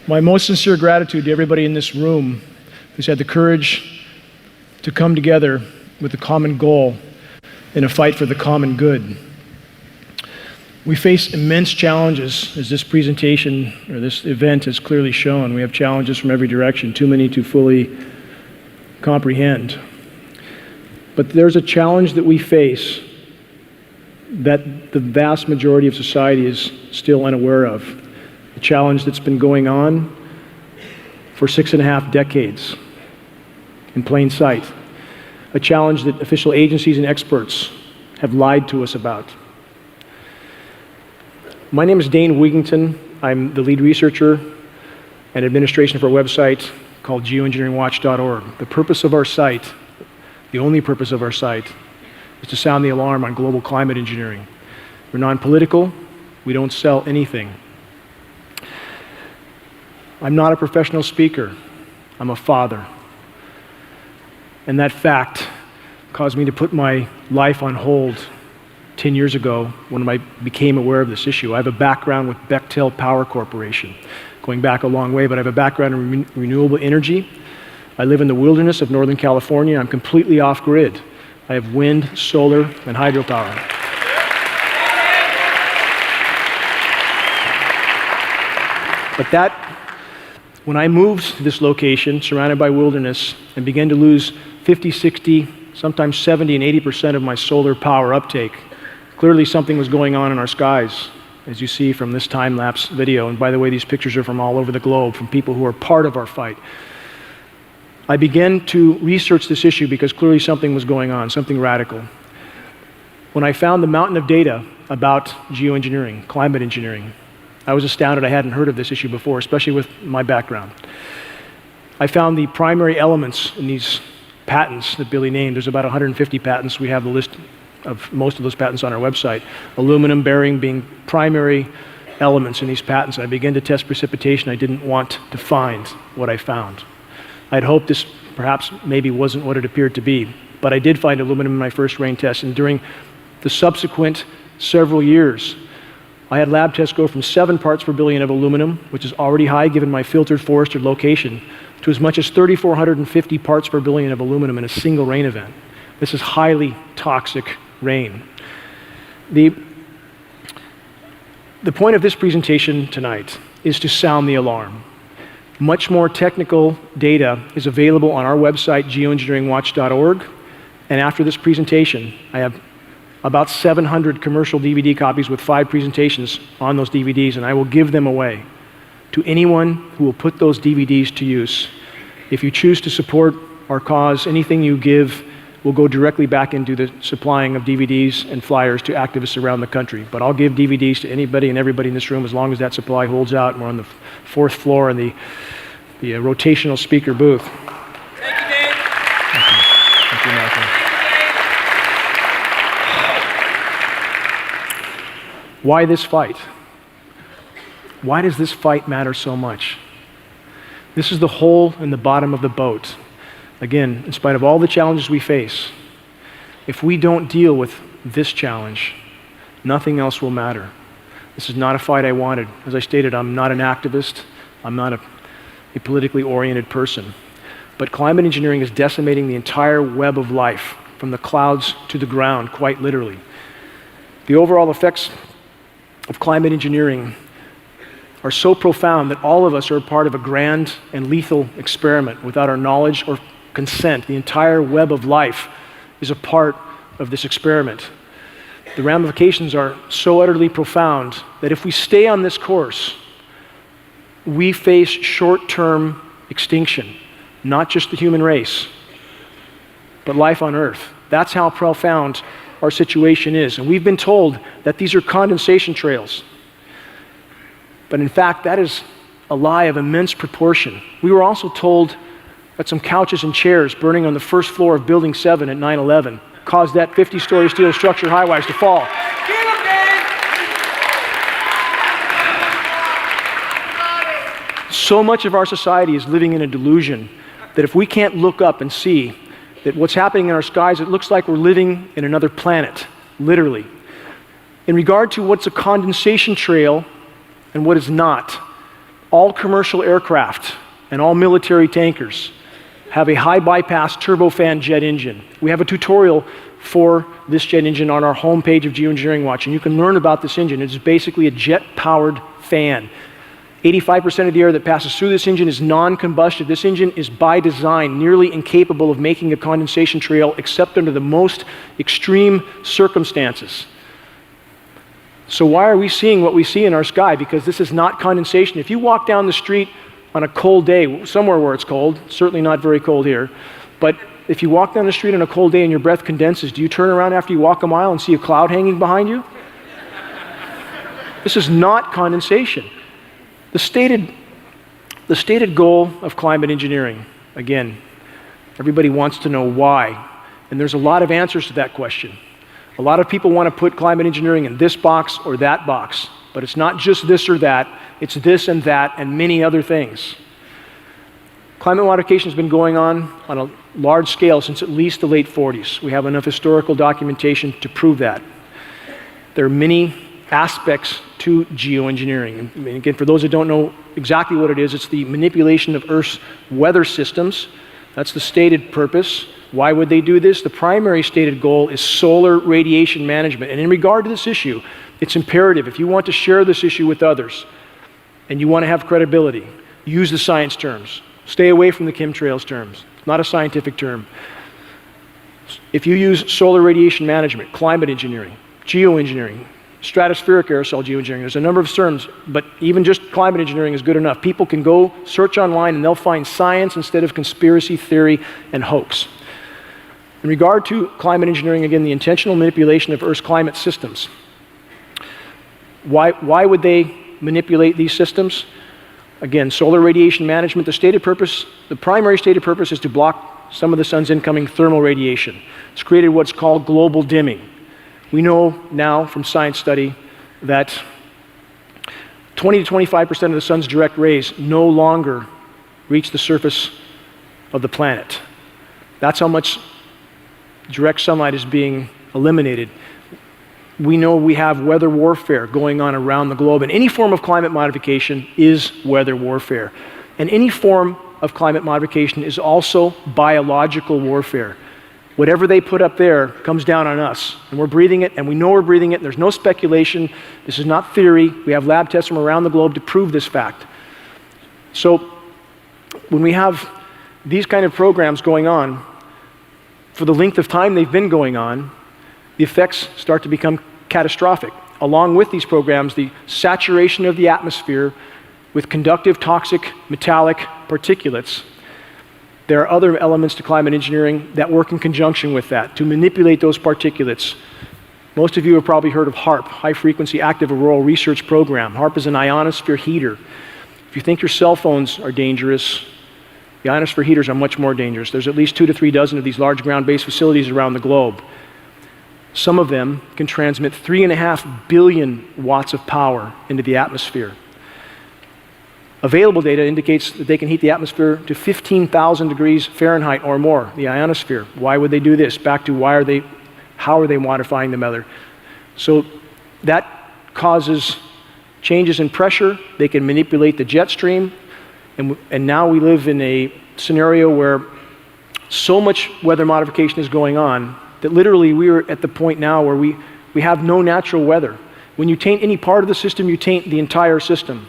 My most sincere gratitude to everybody in this room who's had the courage to come together with a common goal in a fight for the common good. We face immense challenges, as this presentation or this event has clearly shown. We have challenges from every direction, too many to fully comprehend. But there's a challenge that we face that the vast majority of society is still unaware of. A challenge that's been going on for 6.5 decades in plain sight. A challenge that official agencies and experts have lied to us about. My name is Dane Wigington. I'm the lead researcher and administration for a website called geoengineeringwatch.org. The purpose of our site, the only purpose of our site, is to sound the alarm on global climate engineering. We're non-political. We don't sell anything. I'm not a professional speaker. I'm a father. And that fact caused me to put my life on hold 10 years ago when I became aware of this issue. I have a background with Bechtel Power Corporation, going back a long way, but I have a background in renewable energy. I live in the wilderness of Northern California. I'm completely off-grid. I have wind, solar, and hydropower. But when I moved to this location, surrounded by wilderness, and began to lose 50, 60, sometimes 70 and 80% of my solar power uptake, clearly something was going on in our skies, as you see from this time-lapse video. And by the way, these pictures are from all over the globe, from people who are part of our fight. I began to research this issue because clearly something was going on, something radical. When I found the mountain of data about geoengineering, climate engineering, I was astounded. I hadn't heard of this issue before, especially with my background. I found the primary elements in these patents that Billy named. There's about 150 patents. We have the list of most of those patents on our website. Aluminum, barium being primary elements in these patents. I began to test precipitation. I didn't want to find what I found. I'd hoped this perhaps maybe wasn't what it appeared to be, but I did find aluminum in my first rain test, and during the subsequent several years, I had lab tests go from 7 parts per billion of aluminum, which is already high given my filtered forested location, to as much as 3,450 parts per billion of aluminum in a single rain event. This is highly toxic rain. The point of this presentation tonight is to sound the alarm. Much more technical data is available on our website, geoengineeringwatch.org, and after this presentation, I have about 700 commercial DVD copies with 5 presentations on those DVDs, and I will give them away to anyone who will put those DVDs to use. If you choose to support our cause, anything you give will go directly back into the supplying of DVDs and flyers to activists around the country. But I'll give DVDs to anybody and everybody in this room as long as that supply holds out, and we're on the 4th floor in the rotational speaker booth. Thank you, Dave. Thank you, Malcolm. Why this fight? Why does this fight matter so much? This is the hole in the bottom of the boat. Again, in spite of all the challenges we face, if we don't deal with this challenge, nothing else will matter. This is not a fight I wanted. As I stated, I'm not an activist. I'm not a politically oriented person. But climate engineering is decimating the entire web of life, from the clouds to the ground, quite literally. The overall effects of climate engineering are so profound that all of us are a part of a grand and lethal experiment without our knowledge or consent. The entire web of life is a part of this experiment. The ramifications are so utterly profound that if we stay on this course, we face short-term extinction, not just the human race, but life on Earth. That's how profound our situation is. And we've been told that these are condensation trails. But in fact, that is a lie of immense proportion. We were also told that some couches and chairs burning on the first floor of Building 7 at 9/11 caused that 50-story steel structure high-rise to fall. So much of our society is living in a delusion that if we can't look up and see that what's happening in our skies, it looks like we're living in another planet, literally. In regard to what's a condensation trail and what is not, all commercial aircraft and all military tankers have a high bypass turbofan jet engine. We have a tutorial for this jet engine on our homepage of Geoengineering Watch, and you can learn about this engine. It's basically a jet-powered fan. 85% of the air that passes through this engine is non-combustive. This engine is by design nearly incapable of making a condensation trail except under the most extreme circumstances. So why are we seeing what we see in our sky? Because this is not condensation. If you walk down the street on a cold day, somewhere where it's cold, certainly not very cold here, but if you walk down the street on a cold day and your breath condenses, do you turn around after you walk a mile and see a cloud hanging behind you? This is not condensation. The stated goal of climate engineering, again, everybody wants to know why, and there's a lot of answers to that question. A lot of people want to put climate engineering in this box or that box, but it's not just this or that, it's this and that and many other things. Climate modification has been going on a large scale since at least the late 40s. We have enough historical documentation to prove that. There are many aspects to geoengineering. And again, for those that don't know exactly what it is, it's the manipulation of Earth's weather systems. That's the stated purpose. Why would they do this? The primary stated goal is solar radiation management. And in regard to this issue, it's imperative, if you want to share this issue with others and you want to have credibility, use the science terms. Stay away from the chemtrails terms. It's not a scientific term. If you use solar radiation management, climate engineering, geoengineering, stratospheric aerosol geoengineering, there's a number of terms, but even just climate engineering is good enough. People can go search online and they'll find science instead of conspiracy theory and hoax. In regard to climate engineering, again, the intentional manipulation of Earth's climate systems. Why would they manipulate these systems? Again, solar radiation management, the primary stated purpose is to block some of the sun's incoming thermal radiation. It's created what's called global dimming. We know now from science study that 20 to 25% of the sun's direct rays no longer reach the surface of the planet. That's how much direct sunlight is being eliminated. We know we have weather warfare going on around the globe, and any form of climate modification is weather warfare. And any form of climate modification is also biological warfare. Whatever they put up there comes down on us, and we're breathing it, and we know we're breathing it. There's no speculation. This is not theory. We have lab tests from around the globe to prove this fact. So when we have these kind of programs going on, for the length of time they've been going on, the effects start to become catastrophic. Along with these programs, the saturation of the atmosphere with conductive, toxic, metallic particulates. There are other elements to climate engineering that work in conjunction with that, to manipulate those particulates. Most of you have probably heard of HAARP, High Frequency Active Auroral Research Program. HAARP is an ionosphere heater. If you think your cell phones are dangerous, the ionosphere heaters are much more dangerous. There's at least 2 to 3 dozen of these large ground-based facilities around the globe. Some of them can transmit 3.5 billion watts of power into the atmosphere. Available data indicates that they can heat the atmosphere to 15,000 degrees Fahrenheit or more, the ionosphere. Why would they do this? Back to how are they modifying the weather? So that causes changes in pressure. They can manipulate the jet stream. And now we live in a scenario where so much weather modification is going on that literally we are at the point now where we have no natural weather. When you taint any part of the system, you taint the entire system.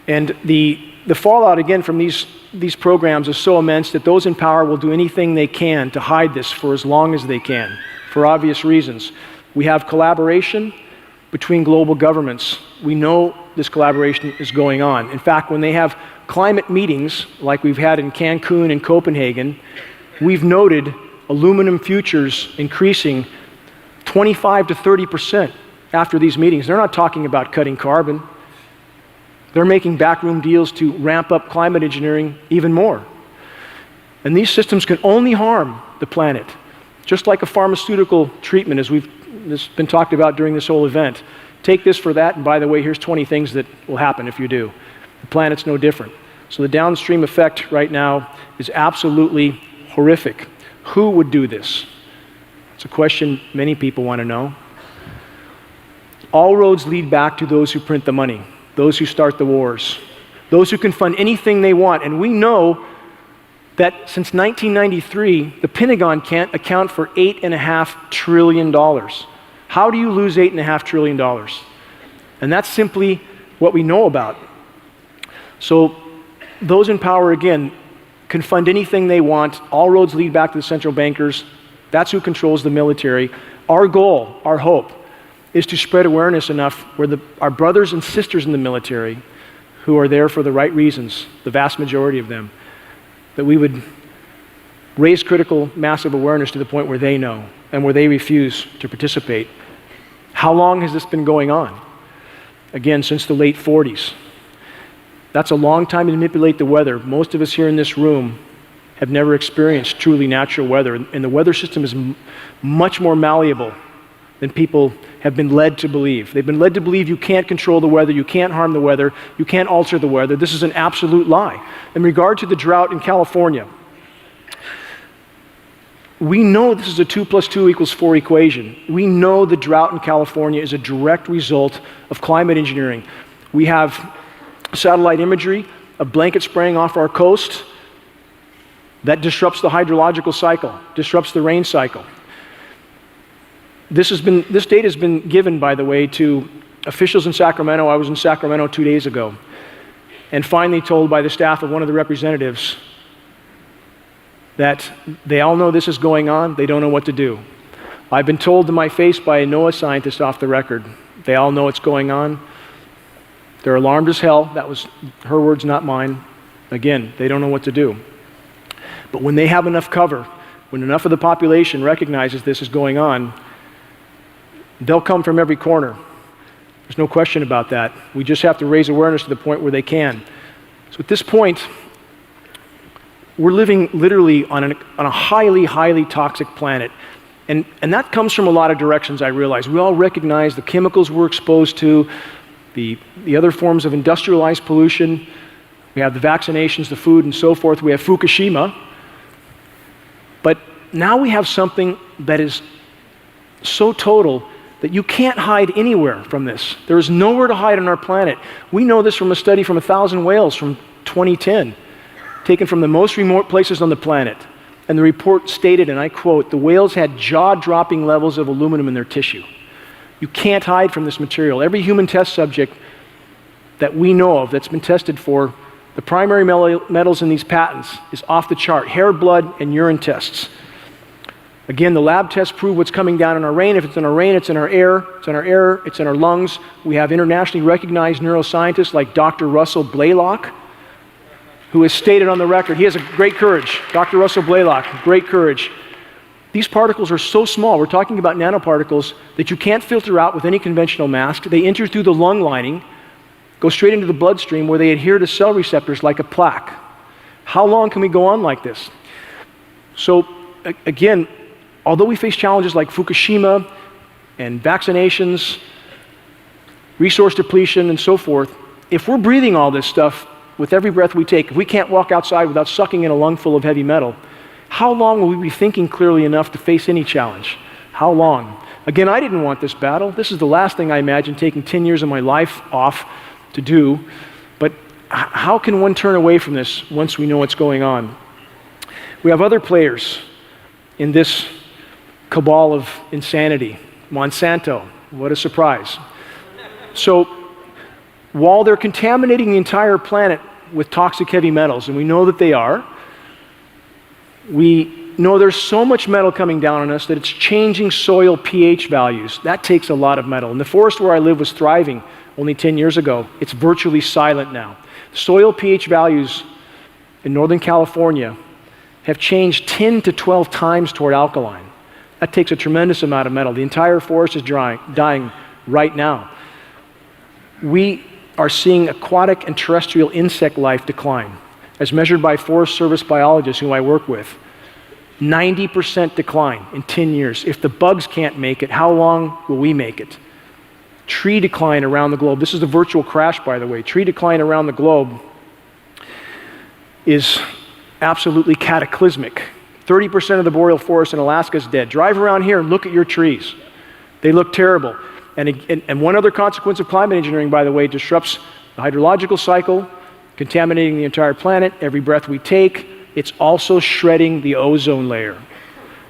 And the fallout, again, from these programs is so immense that those in power will do anything they can to hide this for as long as they can, for obvious reasons. We have collaboration between global governments. We know this collaboration is going on. In fact, when they have climate meetings, like we've had in Cancun and Copenhagen, we've noted aluminum futures increasing 25 to 30% after these meetings. They're not talking about cutting carbon. They're making backroom deals to ramp up climate engineering even more. And these systems can only harm the planet, just like a pharmaceutical treatment, as this has been talked about during this whole event. Take this for that, and by the way, here's 20 things that will happen if you do. The planet's no different. So the downstream effect right now is absolutely horrific. Who would do this? It's a question many people want to know. All roads lead back to those who print the money. those who start the wars, those who can fund anything they want. And we know that since 1993, the Pentagon can't account for $8.5 trillion. How do you lose $8.5 trillion? And that's simply what we know about. So those in power, again, can fund anything they want. All roads lead back to the central bankers. That's who controls the military. Our goal, our hope, is to spread awareness enough where our brothers and sisters in the military, who are there for the right reasons, the vast majority of them, that we would raise critical, massive awareness to the point where they know and where they refuse to participate. How long has this been going on? Again, since the late 40s. That's a long time to manipulate the weather. Most of us here in this room have never experienced truly natural weather, and the weather system is much more malleable than people have been led to believe. They've been led to believe you can't control the weather, you can't harm the weather, you can't alter the weather. This is an absolute lie. In regard to the drought in California, we know this is a 2 + 2 = 4 equation. We know the drought in California is a direct result of climate engineering. We have satellite imagery of blanket spraying off our coast that disrupts the hydrological cycle, disrupts the rain cycle. This data has been given, by the way, to officials in Sacramento. I was in Sacramento 2 days ago, and finally told by the staff of one of the representatives that they all know this is going on, they don't know what to do. I've been told to my face by a NOAA scientist off the record, they all know what's going on. They're alarmed as hell. That was her words, not mine. Again, they don't know what to do. But when they have enough cover, when enough of the population recognizes this is going on, they'll come from every corner. There's no question about that. We just have to raise awareness to the point where they can. So at this point, we're living literally on a highly, highly toxic planet. And that comes from a lot of directions, I realize. We all recognize the chemicals we're exposed to, the other forms of industrialized pollution. We have the vaccinations, the food, and so forth. We have Fukushima. But now we have something that is so total that you can't hide anywhere from this. There is nowhere to hide on our planet. We know this from a study from 1,000 whales from 2010, taken from the most remote places on the planet. And the report stated, and I quote, the whales had jaw-dropping levels of aluminum in their tissue. You can't hide from this material. Every human test subject that we know of that's been tested for the primary metals in these patents is off the chart. Hair, blood, and urine tests. Again, the lab tests prove what's coming down in our rain. If it's in our rain, it's in our air. It's in our air, it's in our lungs. We have internationally recognized neuroscientists like Dr. Russell Blaylock, who has stated on the record, he has a great courage. Dr. Russell Blaylock, great courage. These particles are so small, we're talking about nanoparticles, that you can't filter out with any conventional mask. They enter through the lung lining, go straight into the bloodstream where they adhere to cell receptors like a plaque. How long can we go on like this? So, again, although we face challenges like Fukushima and vaccinations, resource depletion, and so forth, if we're breathing all this stuff with every breath we take, if we can't walk outside without sucking in a lungful of heavy metal, how long will we be thinking clearly enough to face any challenge? How long? Again, I didn't want this battle. This is the last thing I imagined taking 10 years of my life off to do. But how can one turn away from this once we know what's going on? We have other players in this cabal of insanity. Monsanto, what a surprise. So while they're contaminating the entire planet with toxic heavy metals, and we know that they are, we know there's so much metal coming down on us that it's changing soil pH values. That takes a lot of metal. And the forest where I live was thriving only 10 years ago. It's virtually silent now. Soil pH values in Northern California have changed 10 to 12 times toward alkaline. That takes a tremendous amount of metal. The entire forest is dying right now. We are seeing aquatic and terrestrial insect life decline, as measured by Forest Service biologists who I work with. 90% decline in 10 years. If the bugs can't make it, how long will we make it? Tree decline around the globe. This is a virtual crash, by the way. Tree decline around the globe is absolutely cataclysmic. 30% of the boreal forest in Alaska is dead. Drive around here and look at your trees. They look terrible. And one other consequence of climate engineering, by the way, disrupts The hydrological cycle, contaminating the entire planet, every breath we take. It's also shredding the ozone layer.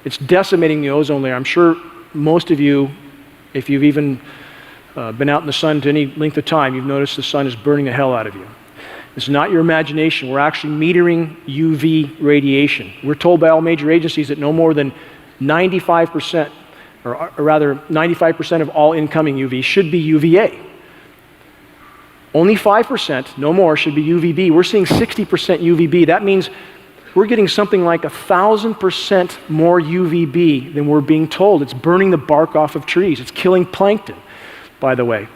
It's decimating the ozone layer. I'm sure most of you, if you've even been out in the sun to any length of time, you've noticed the sun is burning the hell out of you. It's not your imagination. We're actually metering UV radiation. We're told by all major agencies that no more than 95%, or rather 95% of all incoming UV should be UVA. Only 5%, no more, should be UVB. We're seeing 60% UVB. That means we're getting something like 1,000% more UVB than we're being told. It's burning the bark off of trees. It's killing plankton, by the way.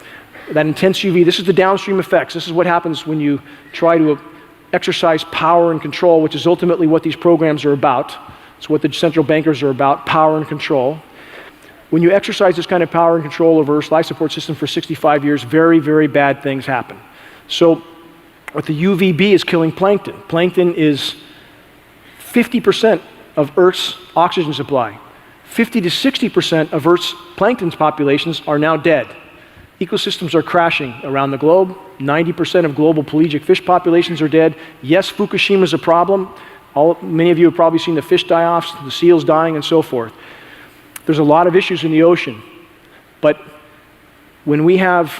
That intense UV, this is the downstream effects. This is what happens when you try to exercise power and control, which is ultimately what these programs are about. It's what the central bankers are about, power and control. When you exercise this kind of power and control over Earth's life support system for 65 years, very, very bad things happen. So what the UVB is killing plankton. Plankton is 50% of Earth's oxygen supply. 50 to 60% of Earth's plankton's populations are now dead. Ecosystems are crashing around the globe. 90% of global pelagic fish populations are dead. Yes, Fukushima is a problem. Many of you have probably seen the fish die-offs, the seals dying, and so forth. There's a lot of issues in the ocean. But when we have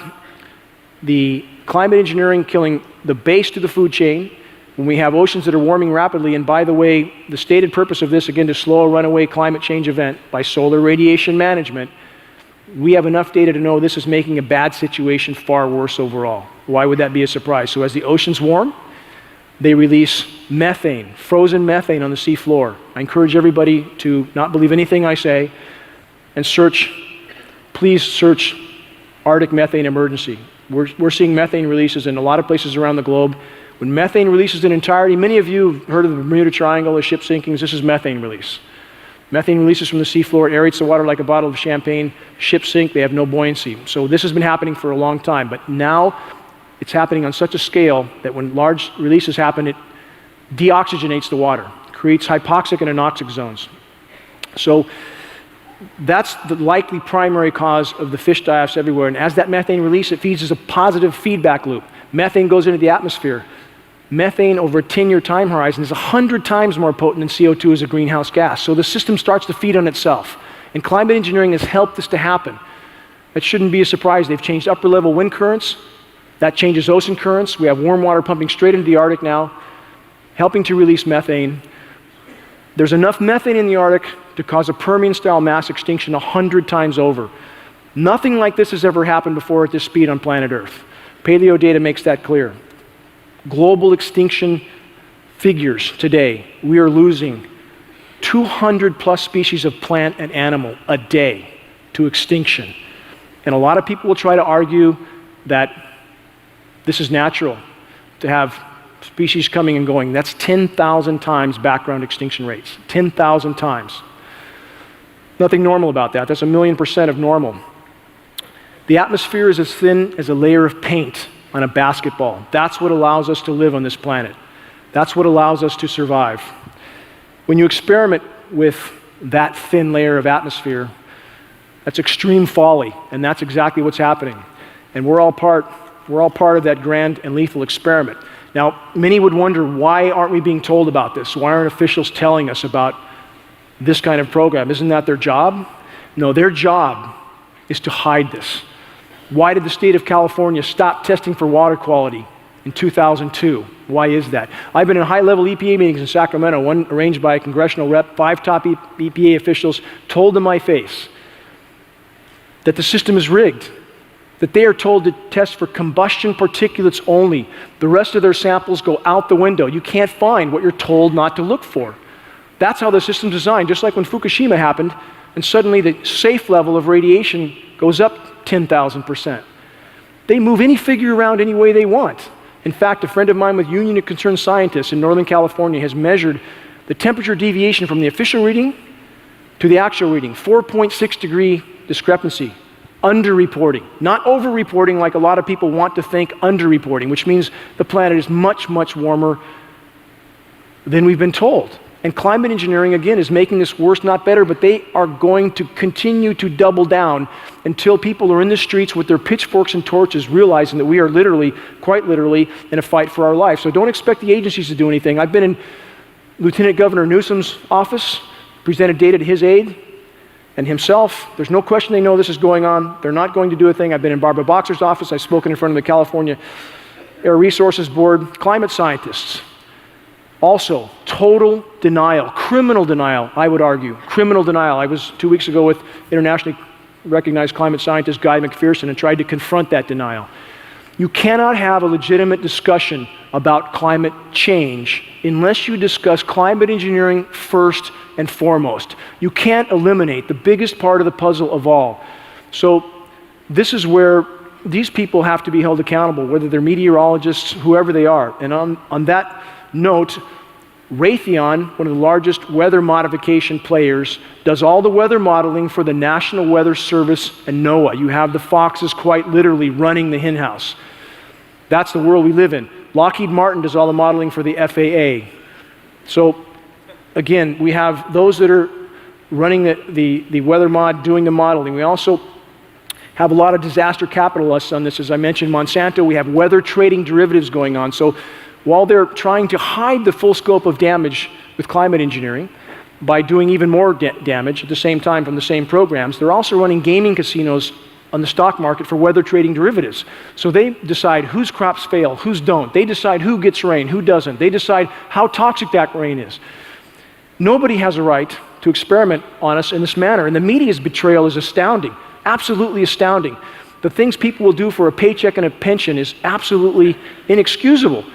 the climate engineering killing the base to the food chain, when we have oceans that are warming rapidly, and by the way, the stated purpose of this, again, to slow a runaway climate change event by solar radiation management, we have enough data to know this is making a bad situation far worse overall. Why would that be a surprise? So as the oceans warm, they release methane, frozen methane on the sea floor. I encourage everybody to not believe anything I say and search, please search Arctic methane emergency. We're seeing methane releases in a lot of places around the globe. When methane releases in entirety, many of you have heard of the Bermuda Triangle, the ship sinkings. This is methane release. Methane releases from the seafloor, aerates the water like a bottle of champagne. Ships sink, they have no buoyancy. So this has been happening for a long time, but now it's happening on such a scale that when large releases happen, it deoxygenates the water, creates hypoxic and anoxic zones. So that's the likely primary cause of the fish die-offs everywhere. And as that methane release, it feeds as a positive feedback loop. Methane goes into the atmosphere. Methane over a 10-year time horizon is 100 times more potent than CO2 as a greenhouse gas. So the system starts to feed on itself. And climate engineering has helped this to happen. That shouldn't be a surprise. They've changed upper level wind currents. That changes ocean currents. We have warm water pumping straight into the Arctic now, helping to release methane. There's enough methane in the Arctic to cause a Permian-style mass extinction 100 times over. Nothing like this has ever happened before at this speed on planet Earth. Paleo data makes that clear. Global extinction figures today, we are losing 200 plus species of plant and animal a day to extinction. And a lot of people will try to argue that this is natural to have species coming and going. That's 10,000 times background extinction rates, 10,000 times. Nothing normal about that. That's 1,000,000% of normal. The atmosphere is as thin as a layer of paint on a basketball. That's what allows us to live on this planet. That's what allows us to survive. When you experiment with that thin layer of atmosphere, that's extreme folly, and that's exactly what's happening. And we're all part of that grand and lethal experiment. Now, many would wonder, why aren't we being told about this? Why aren't officials telling us about this kind of program? Isn't that their job? No, their job is to hide this. Why did the state of California stop testing for water quality in 2002? Why is that? I've been in high-level EPA meetings in Sacramento, one arranged by a congressional rep. 5 top EPA officials told to my face that the system is rigged, that they are told to test for combustion particulates only. The rest of their samples go out the window. You can't find what you're told not to look for. That's how the system's designed, just like when Fukushima happened, and suddenly the safe level of radiation goes up 10,000%. They move any figure around any way they want. In fact, a friend of mine with Union of Concerned Scientists in Northern California has measured the temperature deviation from the official reading to the actual reading, 4.6 degree discrepancy. Underreporting, not over-reporting like a lot of people want to think, underreporting, which means the planet is much, much warmer than we've been told. And climate engineering, again, is making this worse, not better, but they are going to continue to double down until people are in the streets with their pitchforks and torches, realizing that we are literally, quite literally, in a fight for our life. So don't expect the agencies to do anything. I've been in Lieutenant Governor Newsom's office, presented data to his aide and himself. There's no question they know this is going on. They're not going to do a thing. I've been in Barbara Boxer's office. I've spoken in front of the California Air Resources Board. Climate scientists, also total denial, criminal denial, I would argue, criminal denial. I was 2 weeks ago with internationally recognized climate scientist Guy McPherson and tried to confront that denial. You cannot have a legitimate discussion about climate change unless you discuss climate engineering first and foremost. You can't eliminate the biggest part of the puzzle of all. So this is where these people have to be held accountable, whether they're meteorologists, whoever they are. And on that note, Raytheon, one of the largest weather modification players, does all the weather modeling for the National Weather Service and NOAA. You have the foxes quite literally running the henhouse. That's the world we live in. Lockheed Martin does all the modeling for the FAA. So again, we have those that are running the weather mod, doing the modeling. We also have a lot of disaster capitalists on this. As I mentioned, Monsanto, we have weather trading derivatives going on. So while they're trying to hide the full scope of damage with climate engineering by doing even more damage at the same time from the same programs, they're also running gaming casinos on the stock market for weather trading derivatives. So they decide whose crops fail, whose don't. They decide who gets rain, who doesn't. They decide how toxic that rain is. Nobody has a right to experiment on us in this manner, and the media's betrayal is astounding, absolutely astounding. The things people will do for a paycheck and a pension is absolutely inexcusable.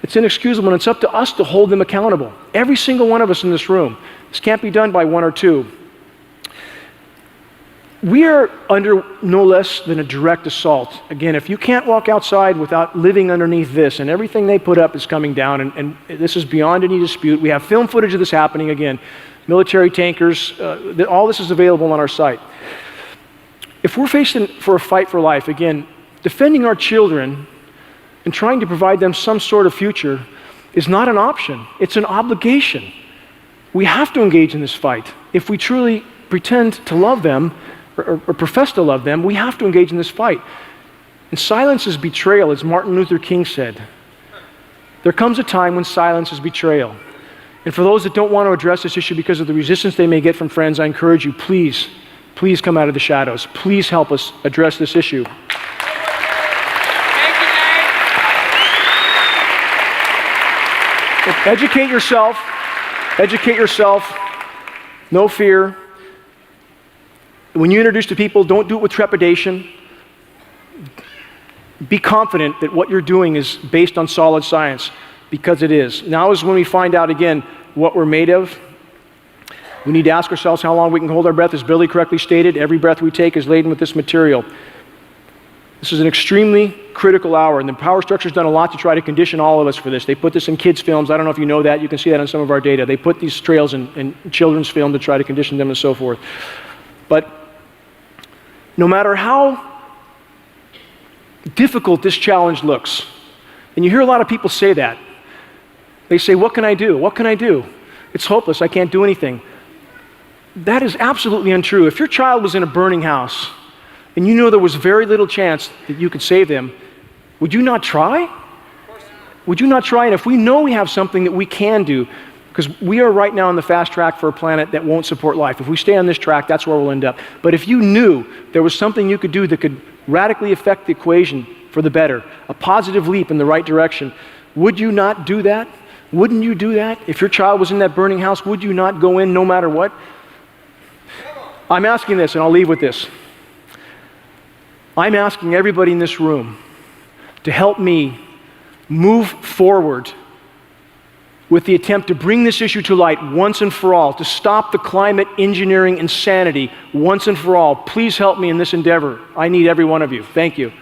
It's inexcusable, and it's up to us to hold them accountable. Every single one of us in this room. This can't be done by one or two. We are under no less than a direct assault. Again, if you can't walk outside without living underneath this, and everything they put up is coming down, and this is beyond any dispute. We have film footage of this happening. Again, military tankers, all this is available on our site. If we're facing for a fight for life, again, defending our children and trying to provide them some sort of future is not an option, it's an obligation. We have to engage in this fight. If we truly pretend to love them or profess to love them, we have to engage in this fight. And silence is betrayal, as Martin Luther King said. There comes a time when silence is betrayal. And for those that don't want to address this issue because of the resistance they may get from friends, I encourage you, please, please come out of the shadows. Please help us address this issue. Educate yourself, no fear. When you introduce to people, don't do it with trepidation. Be confident that what you're doing is based on solid science, because it is. Now is when we find out again what we're made of. We need to ask ourselves how long we can hold our breath. As Billy correctly stated, every breath we take is laden with this material. This is an extremely critical hour, and the power structure's done a lot to try to condition all of us for this. They put this in kids' films. I don't know if you know that. You can see that on some of our data. They put these trails in children's film to try to condition them and so forth. But no matter how difficult this challenge looks, and you hear a lot of people say that, they say, what can I do? What can I do? It's hopeless. I can't do anything. That is absolutely untrue. If your child was in a burning house, and you know there was very little chance that you could save them, would you not try? Would you not try? And if we know we have something that we can do, because we are right now on the fast track for a planet that won't support life. If we stay on this track, that's where we'll end up. But if you knew there was something you could do that could radically affect the equation for the better, a positive leap in the right direction, would you not do that? Wouldn't you do that? If your child was in that burning house, would you not go in no matter what? I'm asking this, and I'll leave with this. I'm asking everybody in this room to help me move forward with the attempt to bring this issue to light once and for all, to stop the climate engineering insanity once and for all. Please help me in this endeavor. I need every one of you. Thank you.